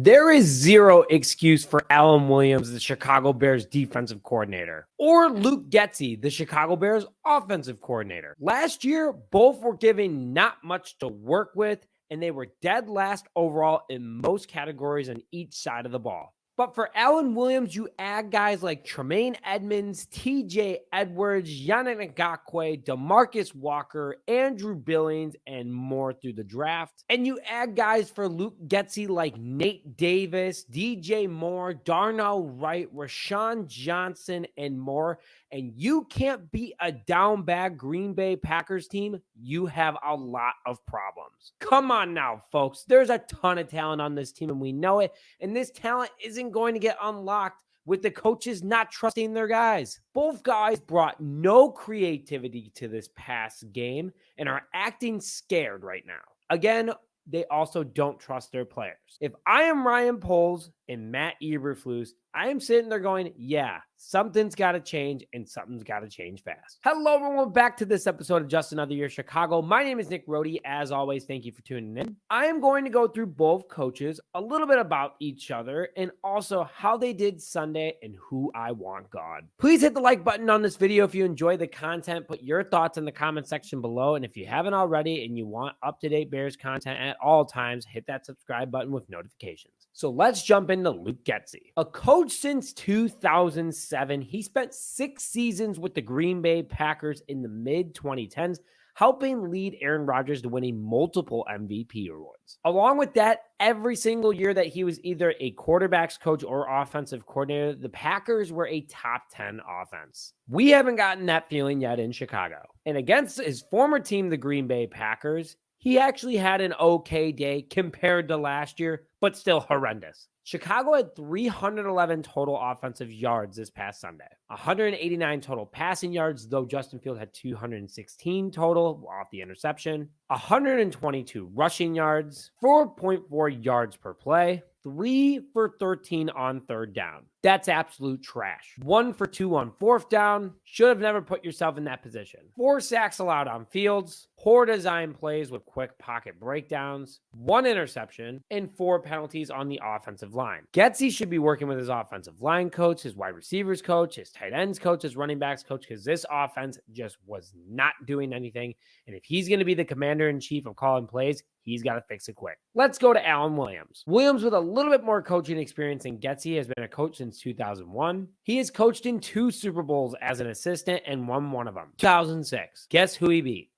There is zero excuse for Alan Williams, the Chicago Bears defensive coordinator, or Luke Getsy, the Chicago Bears offensive coordinator. Last year, both were given not much to work with, and they were dead last overall in most categories on each side of the ball. But for Alan Williams, you add guys like Tremaine Edmunds, TJ Edwards, Yannick Ngakoue, DeMarcus Walker, Andrew Billings, and more through the draft. And you add guys for Luke Getsy like Nate Davis, DJ Moore, Darnell Wright, Roschon Johnson, and more. And you can't beat a down bad Green Bay Packers team, you have a lot of problems. Come on now, folks. There's a ton of talent on this team, and we know it. And this talent isn't going to get unlocked with the coaches not trusting their guys. Both guys brought no creativity to this past game and are acting scared right now. Again, they also don't trust their players. If I am Ryan Poles and Matt Eberflus, I am sitting there going, yeah, something's got to change and something's got to change fast. Hello, everyone. Back to this episode of Just Another Year Chicago. My name is Nick Rohde. As always, thank you for tuning in. I am going to go through both coaches, a little bit about each other, and also how they did Sunday and who I want gone. Please hit the like button on this video if you enjoy the content. Put your thoughts in the comment section below. And if you haven't already and you want up-to-date Bears content at all times, hit that subscribe button with notifications. So let's jump into Luke Getsy. A coach since 2007, he spent 6 seasons with the Green Bay Packers in the mid-2010s, helping lead Aaron Rodgers to winning multiple MVP awards. Along with that, every single year that he was either a quarterback's coach or offensive coordinator, the Packers were a top 10 offense. We haven't gotten that feeling yet in Chicago. And against his former team, the Green Bay Packers, he actually had an okay day compared to last year, but still horrendous. Chicago had 311 total offensive yards this past Sunday, 189 total passing yards, though Justin Fields had 216 total off the interception, 122 rushing yards, 4.4 yards per play, 3 for 13 on third down. That's absolute trash. 1 for 2 on fourth down. Should have never put yourself in that position. 4 sacks allowed on Fields. Poor design plays with quick pocket breakdowns. 1 interception and 4 penalties on the offensive line. Getsy should be working with his offensive line coach, his wide receivers coach, his tight ends coach, his running backs coach, because this offense just was not doing anything. And if he's going to be the commander-in-chief of calling plays, he's got to fix it quick. Let's go to Alan Williams. Williams, with a little bit more coaching experience than Getsy, has been a coach since 2001. He has coached in 2 Super Bowls as an assistant and won one of them. 2006. Guess who he beat?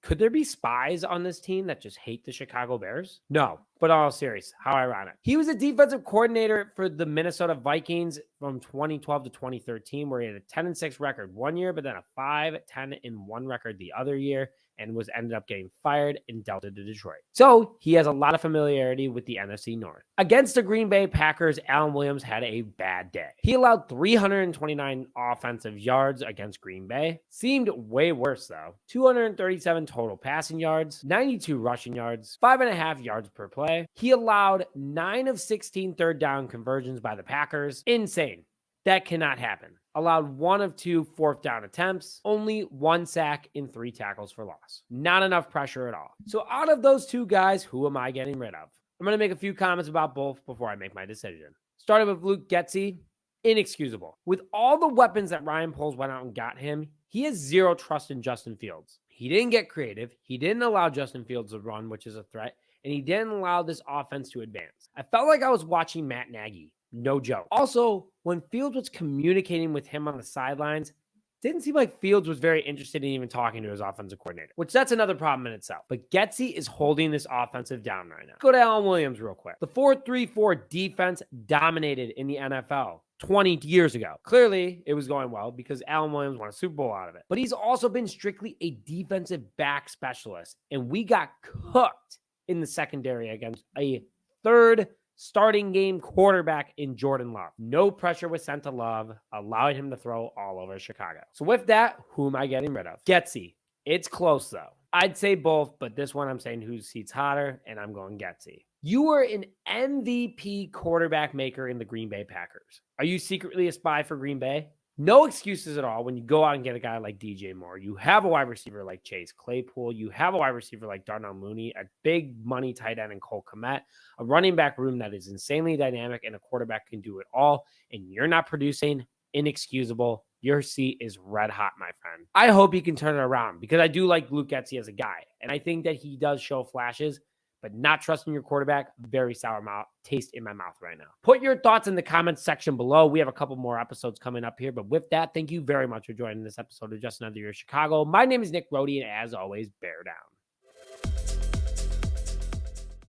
Could there be spies on this team that just hate the Chicago Bears? No, but all serious, how ironic. He was a defensive coordinator for the Minnesota Vikings from 2012 to 2013, where he had a 10-6 record one year, but then a 5-10-1 record the other year, and was ended up getting fired and dealt to Detroit. So he has a lot of familiarity with the NFC North. Against the Green Bay Packers, Alan Williams had a bad day. He allowed 329 offensive yards against Green Bay. Seemed way worse though. 237 total passing yards, 92 rushing yards, 5.5 yards per play. He allowed 9 of 16 third down conversions by the Packers. Insane. That cannot happen. Allowed 1 of 2 fourth down attempts, only 1 sack and 3 tackles for loss. Not enough pressure at all. So out of those 2 guys, who am I getting rid of? I'm going to make a few comments about both before I make my decision. Starting with Luke Getsy, inexcusable. With all the weapons that Ryan Poles went out and got him, he has 0 trust in Justin Fields. He didn't get creative. He didn't allow Justin Fields to run, which is a threat, and he didn't allow this offense to advance. I felt like I was watching Matt Nagy. No joke. Also, when Fields was communicating with him on the sidelines, didn't seem like Fields was very interested in even talking to his offensive coordinator, which that's another problem in itself. But Getsy is holding this offensive down right now. Let's go to Alan Williams real quick. The 4-3-4 defense dominated in the NFL 20 years ago. Clearly, it was going well because Alan Williams won a Super Bowl out of it. But he's also been strictly a defensive back specialist, and we got cooked in the secondary against a third starting game quarterback in Jordan Love. No pressure was sent to Love, allowing him to throw all over Chicago. So with that, who am I getting rid of? Getsy. It's close though. I'd say both, but this one I'm saying whose seat's hotter, and I'm going Getsy. You were an MVP quarterback maker in the Green Bay Packers. Are you secretly a spy for Green Bay? No excuses at all when you go out and get a guy like DJ Moore. You have a wide receiver like Chase Claypool. You have a wide receiver like Darnell Mooney, a big money tight end in Cole Kmet, a running back room that is insanely dynamic, and a quarterback can do it all. And you're not producing. Inexcusable. Your seat is red hot, my friend. I hope he can turn it around because I do like Luke Getsy as a guy. And I think that he does show flashes, but not trusting your quarterback, very sour taste in my mouth right now. Put your thoughts in the comments section below. We have a couple more episodes coming up here. But with that, thank you very much for joining this episode of Just Another Year Chicago. My name is Nick Rohde, and as always, bear down.